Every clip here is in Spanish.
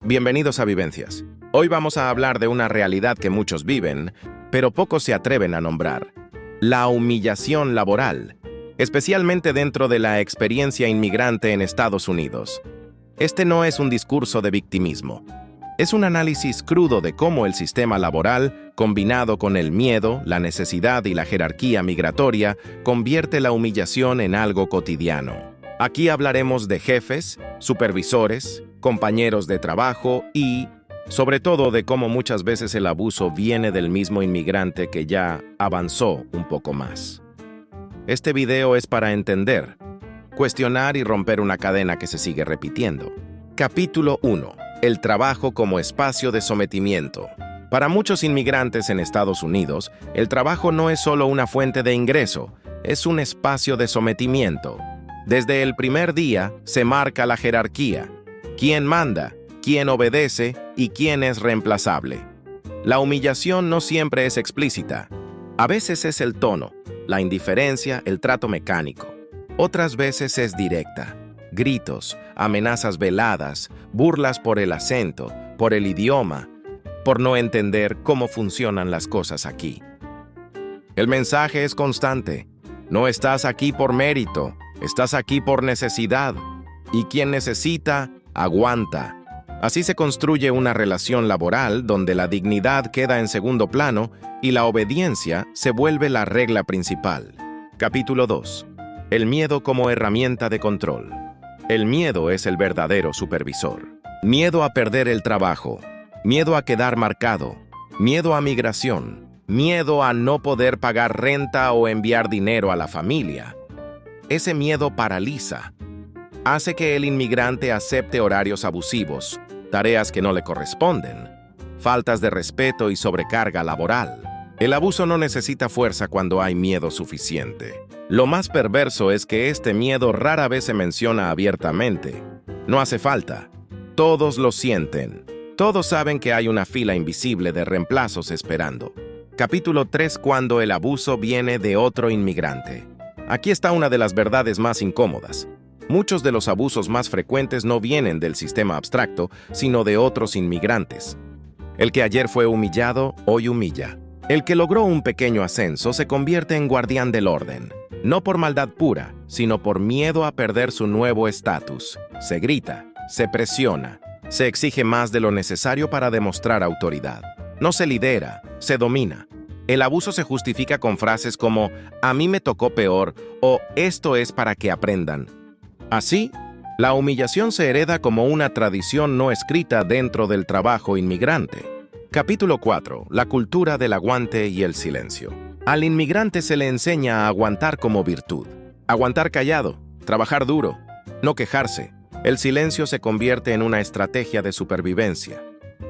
Bienvenidos a Vivencias. Hoy vamos a hablar de una realidad que muchos viven, pero pocos se atreven a nombrar: la humillación laboral, especialmente dentro de la experiencia inmigrante en Estados Unidos. Este no es un discurso de victimismo. Es un análisis crudo de cómo el sistema laboral, combinado con el miedo, la necesidad y la jerarquía migratoria, convierte la humillación en algo cotidiano. Aquí hablaremos de jefes, supervisores, compañeros de trabajo y, sobre todo, de cómo muchas veces el abuso viene del mismo inmigrante que ya avanzó un poco más. Este video es para entender, cuestionar y romper una cadena que se sigue repitiendo. Capítulo 1. El trabajo como espacio de sometimiento. Para muchos inmigrantes en Estados Unidos, el trabajo no es solo una fuente de ingreso, es un espacio de sometimiento. Desde el primer día se marca la jerarquía: quién manda, quién obedece y quién es reemplazable. La humillación no siempre es explícita. A veces es el tono, la indiferencia, el trato mecánico. Otras veces es directa: gritos, amenazas veladas, burlas por el acento, por el idioma, por no entender cómo funcionan las cosas aquí. El mensaje es constante: no estás aquí por mérito, estás aquí por necesidad, y quien necesita, aguanta. Así se construye una relación laboral donde la dignidad queda en segundo plano y la obediencia se vuelve la regla principal. Capítulo 2. El miedo como herramienta de control. El miedo es el verdadero supervisor. Miedo a perder el trabajo, miedo a quedar marcado, miedo a migración, miedo a no poder pagar renta o enviar dinero a la familia. Ese miedo paraliza. Hace que el inmigrante acepte horarios abusivos, tareas que no le corresponden, faltas de respeto y sobrecarga laboral. El abuso no necesita fuerza cuando hay miedo suficiente. Lo más perverso es que este miedo rara vez se menciona abiertamente. No hace falta. Todos lo sienten. Todos saben que hay una fila invisible de reemplazos esperando. Capítulo 3. Cuando el abuso viene de otro inmigrante. Aquí está una de las verdades más incómodas. Muchos de los abusos más frecuentes no vienen del sistema abstracto, sino de otros inmigrantes. El que ayer fue humillado, hoy humilla. El que logró un pequeño ascenso se convierte en guardián del orden. No por maldad pura, sino por miedo a perder su nuevo estatus. Se grita, se presiona, se exige más de lo necesario para demostrar autoridad. No se lidera, se domina. El abuso se justifica con frases como «a mí me tocó peor» o «esto es para que aprendan». Así, la humillación se hereda como una tradición no escrita dentro del trabajo inmigrante. Capítulo 4. La cultura del aguante y el silencio. Al inmigrante se le enseña a aguantar como virtud. Aguantar callado, trabajar duro, no quejarse. El silencio se convierte en una estrategia de supervivencia.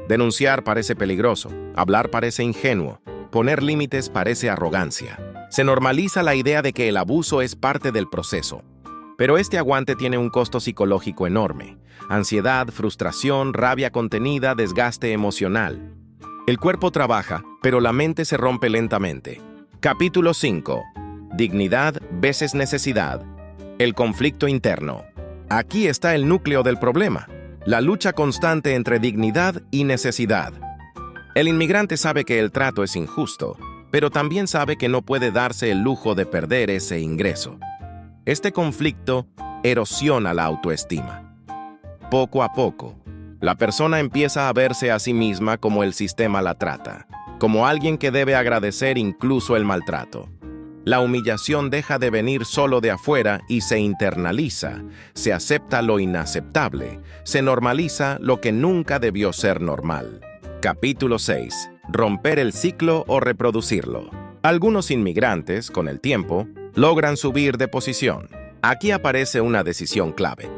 Denunciar parece peligroso, hablar parece ingenuo, poner límites parece arrogancia. Se normaliza la idea de que el abuso es parte del proceso. Pero este aguante tiene un costo psicológico enorme: ansiedad, frustración, rabia contenida, desgaste emocional. El cuerpo trabaja, pero la mente se rompe lentamente. Capítulo 5. Dignidad versus necesidad. El conflicto interno. Aquí está el núcleo del problema: la lucha constante entre dignidad y necesidad. El inmigrante sabe que el trato es injusto, pero también sabe que no puede darse el lujo de perder ese ingreso. Este conflicto erosiona la autoestima. Poco a poco, la persona empieza a verse a sí misma como el sistema la trata, como alguien que debe agradecer incluso el maltrato. La humillación deja de venir solo de afuera y se internaliza, se acepta lo inaceptable, se normaliza lo que nunca debió ser normal. Capítulo 6. Romper el ciclo o reproducirlo. Algunos inmigrantes, con el tiempo, logran subir de posición. Aquí aparece una decisión clave: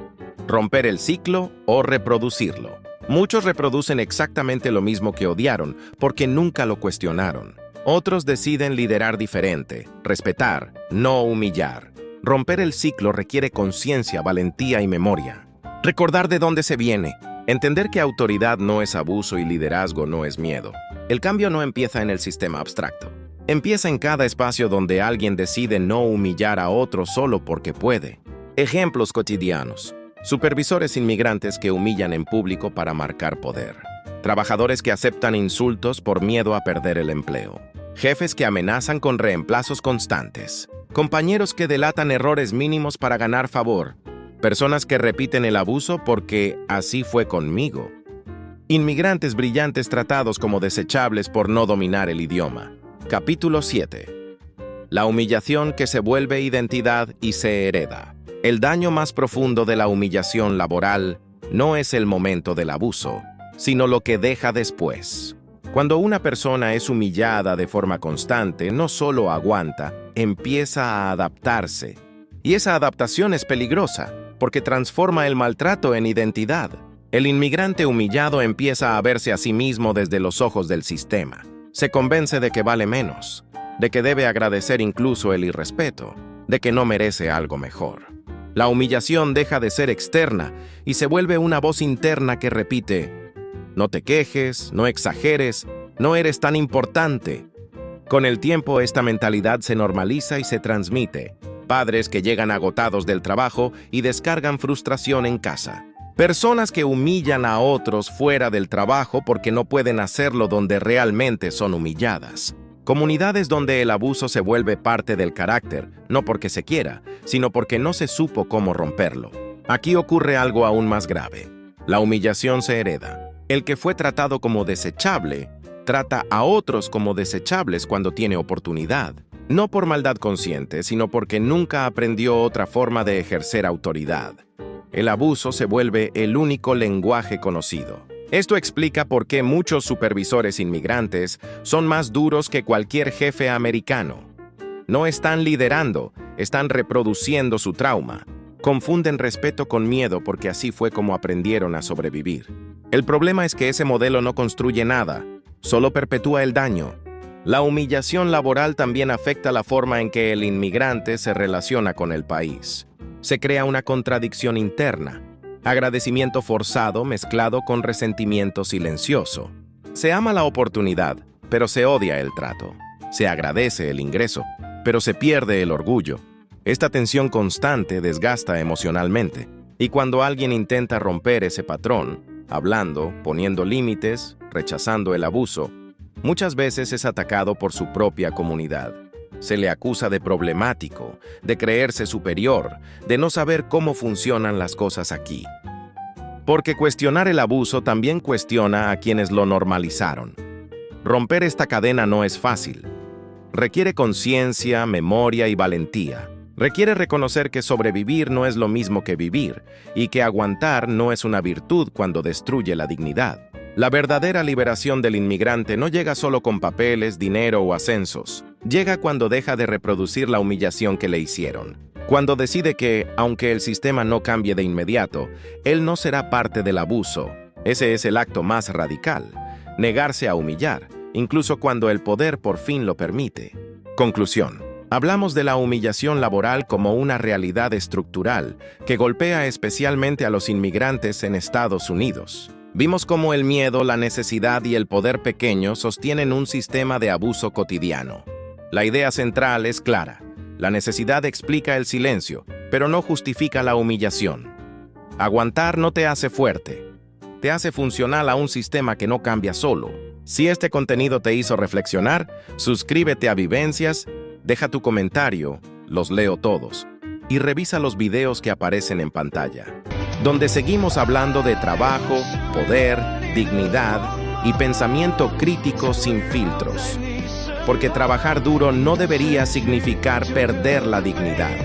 romper el ciclo o reproducirlo. Muchos reproducen exactamente lo mismo que odiaron porque nunca lo cuestionaron. Otros deciden liderar diferente, respetar, no humillar. Romper el ciclo requiere conciencia, valentía y memoria. Recordar de dónde se viene. Entender que autoridad no es abuso y liderazgo no es miedo. El cambio no empieza en el sistema abstracto. Empieza en cada espacio donde alguien decide no humillar a otro solo porque puede. Ejemplos cotidianos. Supervisores inmigrantes que humillan en público para marcar poder. Trabajadores que aceptan insultos por miedo a perder el empleo. Jefes que amenazan con reemplazos constantes. Compañeros que delatan errores mínimos para ganar favor. Personas que repiten el abuso porque así fue conmigo. Inmigrantes brillantes tratados como desechables por no dominar el idioma. Capítulo 7. La humillación que se vuelve identidad y se hereda. El daño más profundo de la humillación laboral no es el momento del abuso, sino lo que deja después. Cuando una persona es humillada de forma constante, no solo aguanta, empieza a adaptarse. Y esa adaptación es peligrosa, porque transforma el maltrato en identidad. El inmigrante humillado empieza a verse a sí mismo desde los ojos del sistema. Se convence de que vale menos, de que debe agradecer incluso el irrespeto, de que no merece algo mejor. La humillación deja de ser externa y se vuelve una voz interna que repite: no te quejes, no exageres, no eres tan importante. Con el tiempo esta mentalidad se normaliza y se transmite. Padres que llegan agotados del trabajo y descargan frustración en casa. Personas que humillan a otros fuera del trabajo porque no pueden hacerlo donde realmente son humilladas. Comunidades donde el abuso se vuelve parte del carácter, no porque se quiera, sino porque no se supo cómo romperlo. Aquí ocurre algo aún más grave. La humillación se hereda. El que fue tratado como desechable, trata a otros como desechables cuando tiene oportunidad. No por maldad consciente, sino porque nunca aprendió otra forma de ejercer autoridad. El abuso se vuelve el único lenguaje conocido. Esto explica por qué muchos supervisores inmigrantes son más duros que cualquier jefe americano. No están liderando, están reproduciendo su trauma. Confunden respeto con miedo porque así fue como aprendieron a sobrevivir. El problema es que ese modelo no construye nada, solo perpetúa el daño. La humillación laboral también afecta la forma en que el inmigrante se relaciona con el país. Se crea una contradicción interna. Agradecimiento forzado mezclado con resentimiento silencioso. Se ama la oportunidad, pero se odia el trato. Se agradece el ingreso, pero se pierde el orgullo. Esta tensión constante desgasta emocionalmente. Y cuando alguien intenta romper ese patrón, hablando, poniendo límites, rechazando el abuso, muchas veces es atacado por su propia comunidad. Se le acusa de problemático, de creerse superior, de no saber cómo funcionan las cosas aquí. Porque cuestionar el abuso también cuestiona a quienes lo normalizaron. Romper esta cadena no es fácil. Requiere conciencia, memoria y valentía. Requiere reconocer que sobrevivir no es lo mismo que vivir y que aguantar no es una virtud cuando destruye la dignidad. La verdadera liberación del inmigrante no llega solo con papeles, dinero o ascensos. Llega cuando deja de reproducir la humillación que le hicieron. Cuando decide que, aunque el sistema no cambie de inmediato, él no será parte del abuso. Ese es el acto más radical. Negarse a humillar, incluso cuando el poder por fin lo permite. Conclusión. Hablamos de la humillación laboral como una realidad estructural que golpea especialmente a los inmigrantes en Estados Unidos. Vimos cómo el miedo, la necesidad y el poder pequeño sostienen un sistema de abuso cotidiano. La idea central es clara. La necesidad explica el silencio, pero no justifica la humillación. Aguantar no te hace fuerte. Te hace funcional a un sistema que no cambia solo. Si este contenido te hizo reflexionar, suscríbete a Vivencias, deja tu comentario, los leo todos, y revisa los videos que aparecen en pantalla, donde seguimos hablando de trabajo, poder, dignidad y pensamiento crítico sin filtros. Porque trabajar duro no debería significar perder la dignidad.